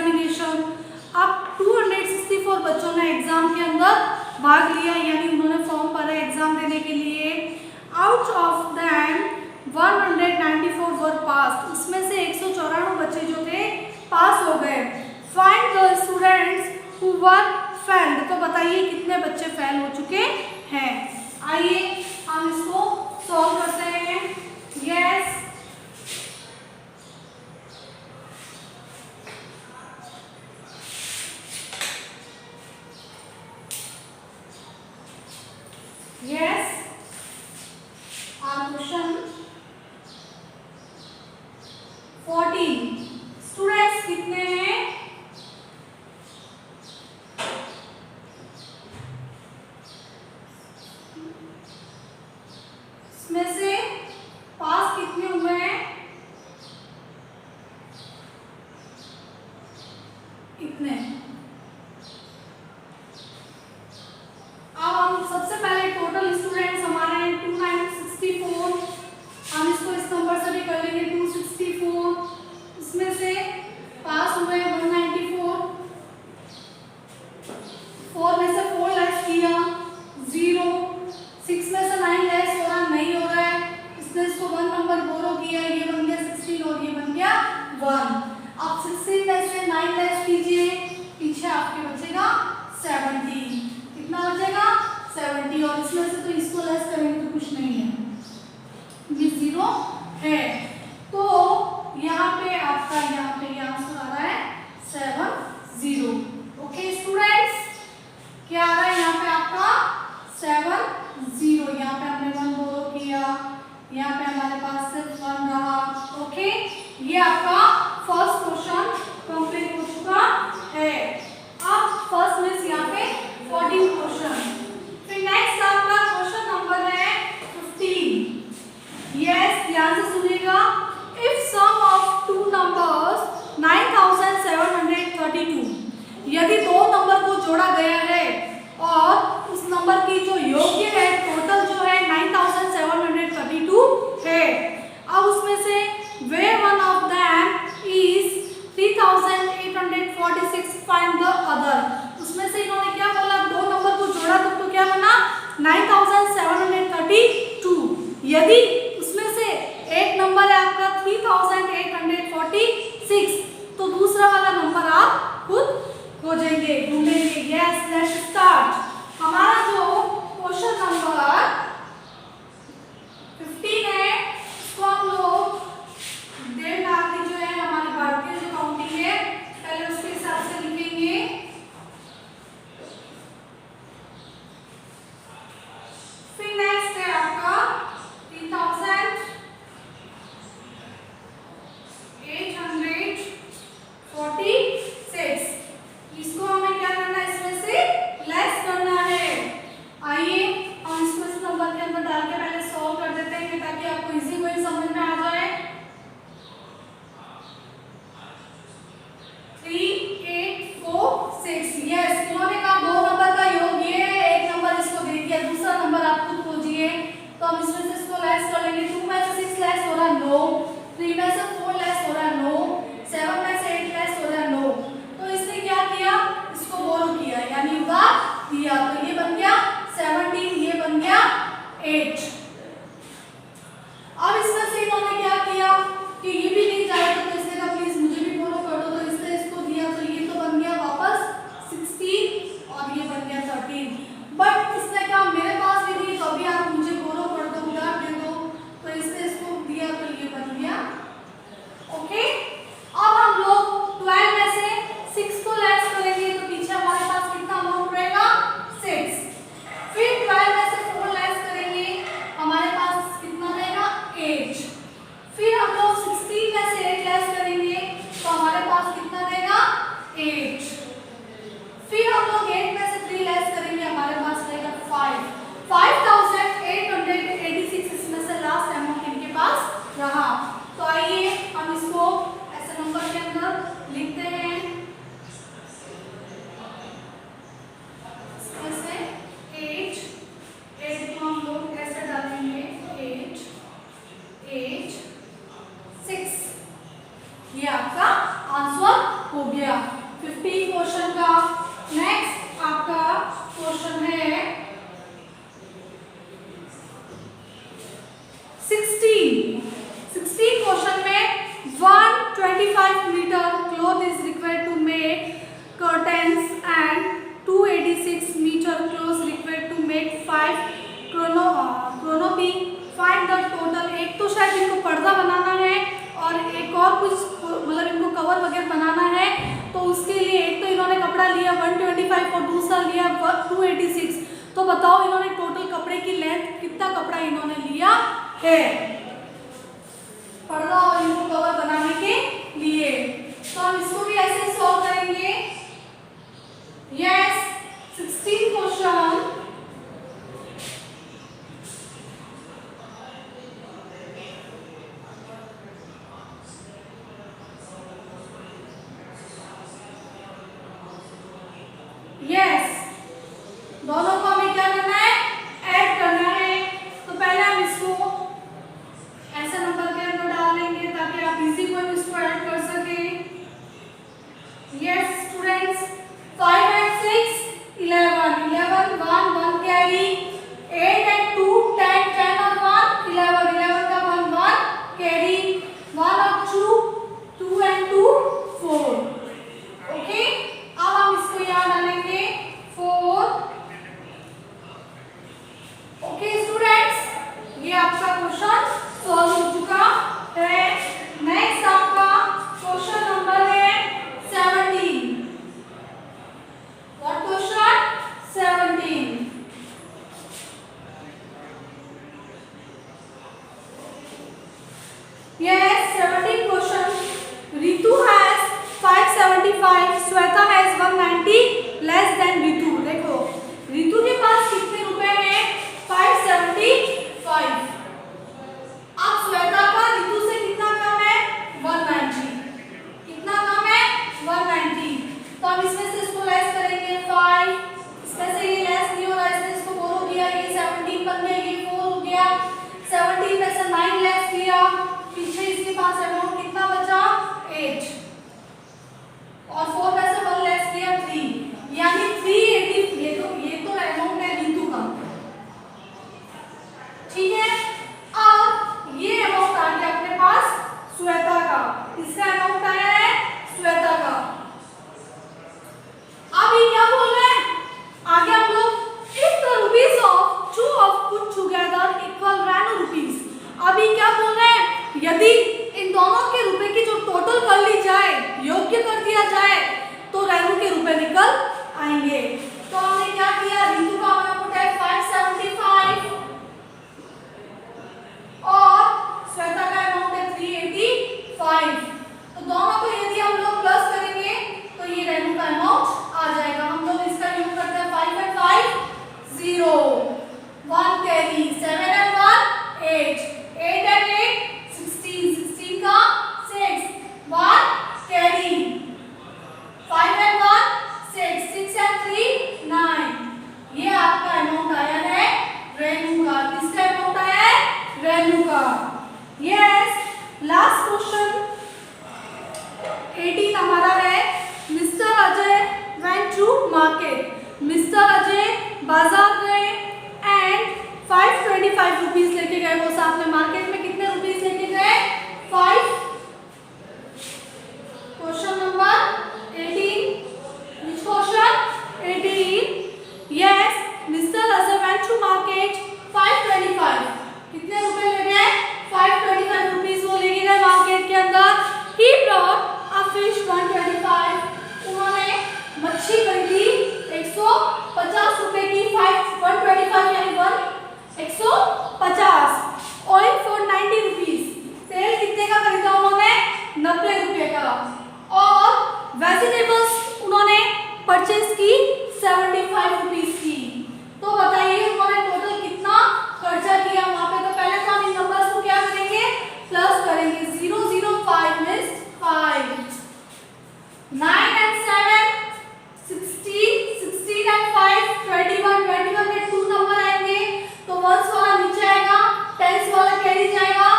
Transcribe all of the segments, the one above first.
Examination. अब 264 बच्चों ने एग्जाम के अंदर भाग लिया, यानी उन्होंने फॉर्म भरा एग्जाम देने के लिए। आउट ऑफ दैम 194 वर पास, इसमें से 194 बच्चे जो थे पास हो गए। Find the students who were failed, तो बताइए कितने बच्चे फेल हो चुके हैं। आइए हम इसको सॉल्व करते हैं। यस, यस, क्वेश्चन 14 स्टूडेंट्स कितने हैं? इसमें से पास कितने हुए हैं? इतने। अब हम सबसे पहले टोटल स्टूडेंट्स हमारे हैं 2964, हम इसको इस नंबर से भी कर लेंगे 264। इसमें से पास हुए 194, 4 में से 4 लेस किया 0, 6 में से 9 लेस हो रहा नहीं हो रहा है, इसने इसको 1 नंबर बोरो किया, ये बन गया 16 और ये बन गया 1। अब 16 में से 9 लेस कीजिए, पीछे आपके बचेगा 70। कितना बचेगा? 70। और इसमें से तो इसको लेस करेंगे तो कुछ नहीं है, ये 0 है। तो यहाँ पे आपका ये आंसर आ रहा है 70। ओके स्टूडेंट्स, क्या आ रहा है यहाँ पे आपका 70। यहाँ पे हमने 1 बोरो किया, यहाँ पे हमारे पास सिर्फ 1 रहा। ओके, ये आपका फर्स्ट क्वेश्चन कंप्लीट हो चुका है। अब फर्स्ट में यहाँ पे 14 क्वेश्चन। फिर नेक्स्ट आपका क्वेश्चन नंबर है 15। यस, ध्यान से सुनिएगा। If sum of two numbers 9732, यदि दो नंबर को जोड़ा गया है और उस नंबर की जो योग्य है टोटल जो है 9732 है, अब उसमें से वे one of them is 3846, find the other. उसमें से इन्होंने क्या बोला, दो नंबर को जोड़ा तो क्या बना 9732। यदि उसमें से एक नंबर है आपका 3846, तो दूसरा वाला नंबर आप खुद खोजेंगे, ढूंढेंगे। Yes, let's start. हमारा जो क्वेश्चन नंबर 15 है, इसको हम लोग देवनागरी जो है हमारी भारतीय जो काउंटिंग है पहले उसके हिसाब से लिखेंगे। फिर नेक्स्ट है आपका 3846, इसको हमें क्या करना है, इसमें से लेस करना है। आइए हम इसको इस नंबर के अंदर डाल के पहले सॉल्व कर देते हैं ताकि आपको इजी वे समझ में आ जाए। 3846, यस, इन्होंने कहा दो नंबर का योग ये है, एक नंबर इसको दे दिया, दूसरा नंबर आप खुद खोजिए। तो हम इसमें से इसको लेस कर लेंगे। 2 में से 6 लेस हो रहा है 9, 3 में से 4 लेस हो रहा है 9, 7 में से 8 लेस हो रहा है 9। तो इसने क्या किया, इसको बोरो किया, यानी उधार दिया, तो ये बन गया 17, ये बन गया 8। अब इसमें से इन्होंने क्या किया कि ये भी नहीं जाएगा तो इसने कहा प्लीज मुझे भी बोरो कर दो, तो इसने इसको दिया, तो ये तो बन गया वापस 16 और ये बन गया 13। बट इसने कहा मेरे पास भी नहीं, तो अभी आप मुझे बोरो कर दो, उधार दे दो, तो इसने इसको दिया, तो ये बन गया। ओके, अब हम लोग 12 में से 6 को लेस करेंगे, तो पीछे हमारे पास कितना अमाउंट रहेगा 6। फिर 12 में से 4 लेस करेंगे, हमारे पास कितना रहेगा 8। फिर हम लोग 16 में से 8 लेस करेंगे, तो हमारे पास कितना रहेगा 8। फिर हम लोग 8 में से 3 लेस करेंगे, हमारे पास रहेगा 5। 5886 इसमें से लास्ट अमाउंट इनके पास रहा। तो आइए हम इसको ऐसे नंबर के अंदर लिखते हैं। ऐसे 8 को हम लोग ऐसे डालेंगे 8, 8, 6, ये आपका आंसर हो गया। 15 क्वेश्चन का। नेक्स्ट आपका क्वेश्चन है 16 क्वेश्चन में 125 metre cloth is required to make curtains and 286 meter cloth required to make 5 chronopi. Find the total। एक तो शायद इनको पर्दा बनाना है और एक और कुछ मतलब इनको कवर वगैरह बनाना है, तो उसके लिए एक तो इन्होंने कपड़ा लिया 125 और दूसरा लिया 286। तो बताओ इन्होंने टोटल कपड़े की लेंथ कितना कपड़ा इन्होंने लिया है पर्दा और इनको कवर बनाने के लिए। तो हम इसको भी ऐसे सॉल्व करेंगे। Yes, 16 question। Yes, दोनों को हमें क्या करना है, ऐड करना है। तो पहले हम इसको ऐसे नंबर के अंदर डाल लेंगे ताकि आप इजी वे में इसको ऐड कर सके। Yes students, 5 and 6 11 1 carry, 8 and 2 10 और 1 11 का 1 carry, 1 और 2 and 2 4। ओके, अब हम इसको यहाँ डालेंगे 4। ओके स्टूडेंट्स, ये आपका क्वेश्चन सॉल्व हो चुका है। नेक्स्ट आपका क्वेश्चन नंबर है 17। What question? 17। Yes, 17 question। Ritu has 575, Sweta has 190, less than Ritu। देखो रितु के पास कितने रुपए हैं, 575। अब श्वेता का रितु से कितना कम है, 190। कितना कम है, 190। तो हम इसमें से इसको लेस करेंगे 5, इसमें से ये लेस नहीं हो रहा, इसने इसको 4 हो गया, ये 17 बन गया, ये 4 हो गया। 17 में से 9 लेस किया, पीछे इसके पास अमाउंट कितना बचा, 8 और 4 में से 1 लेस किया 3, यानी 380। ये तो अमाउंट है रितु का, ठीक है। अब ये अमाउंट आ गया अपने पास श्वेता का, इसका अमाउंट आया है श्वेता का। अभी क्या बोल रहे हैं आगे हम लोग, if the rupees of two of put together equal Ranu rupees। अभी क्या बोल रहे हैं, यदि इन दोनों के रुपए की जो टोटल कर ली जाए, योग्य कर दिया जाए, तो रैनू के रुपए निकल आएंगे। तो हमने क्या किया, रितु का अमाउंट है 575 और श्वेता का अमाउंट है 385। तो दोनों को यदि हम लोग प्लस करेंगे तो ये रैनू का अमाउंट आ जाएगा। हम लोग इसका यूज करते हैं 5 and 5 0, 1 कैरी, 7 and 1 8, 8 and 8 16, 16 का 6, 1 कैरी, 5 and 1 6, 6 and 3 9। ये आपका अमाउंट आया है रेनू का। किसका अमाउंट आया है, रेनू का। यस, लास्ट क्वेश्चन 18 हमारा है, mister Ajay went to market। Mister Ajay बाजार गए एंड 525 रुपीज लेके गए। वो साथ में मार्केट में कितने रुपीज लेके गए, 5। Question number 18। Which question? 18। Yes, Mr. Azhar went to market 525। कितने रुपए ले गए, 525 रुपीज वो लेके गए मार्केट के अंदर। He brought a fish 125। उन्होंने मच्छी खरीदी 150 रुपए की, 125 यानी 150। Oil for 90 rupees. तेल कितने का खरीदा उन्होंने, 90 रुपए का। और वेजिटेबल्स उन्होंने परचेज की 75 रुपीज की। तो बताइए उन्होंने टोटल कितना खर्चा किया वहां पे। तो पहले तो हम इन नंबर्स को क्या करेंगे, प्लस करेंगे। 0 0 5 मींस 5, 9 and 7 16, 16 and 5 21, 21 में 2 नंबर आएंगे तो 1s वाला नीचे आएगा, 10s वाला कैरी जाएगा,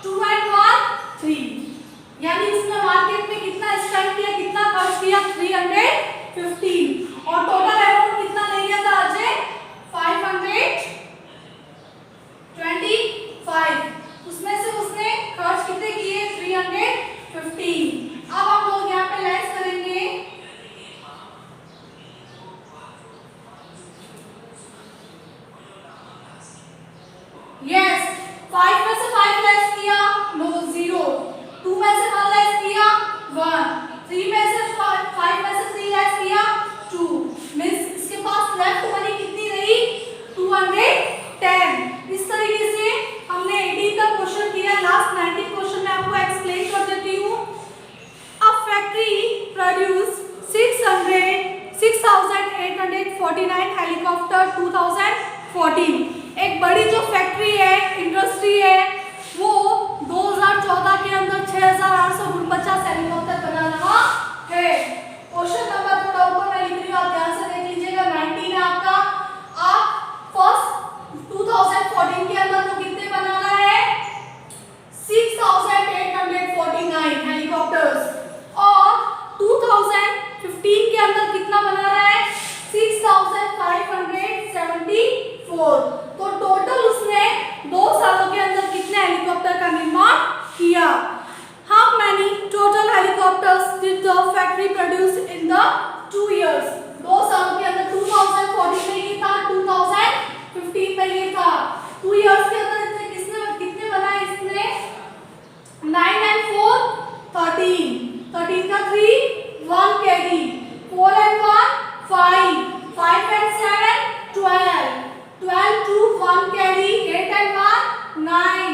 2 and 1 3। यानी इसने मार्केट में कितना स्पेंड किया, कितना खर्च किया, 300 4। तो टोटल उसने 2 सालों के अंदर कितने हेलीकॉप्टर का निर्माण किया? How many total helicopters did the factory produce in the 2 years? 2 सालों के अंदर 2014 में ये था, 2015 में ये था। 2 years के अंदर कितने बनाए इसने? 9 and 4 13, 13 का 3 1 carry, 4 and 1 5, 5 and 7 12, 12 2 1 carry, 8 and 1 9,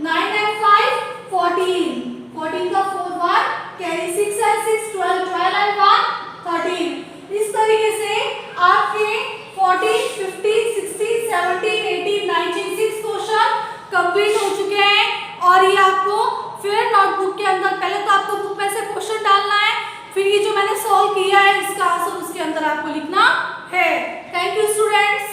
9 and 5 14, 14 का 4 1 कैरी, 6 and 6 12, 12 and 1 13। इस तरीके से आपके 14 15 16 17 18 19 6 क्वेश्चन कंप्लीट हो चुके हैं। और ये आपको फिर नोटबुक के अंदर, पहले तो आपको बुक में से क्वेश्चन डालना है, फिर ये जो मैंने सॉल्व किया है इसका आंसर उसके अंदर आपको लिखना है। Thank you students.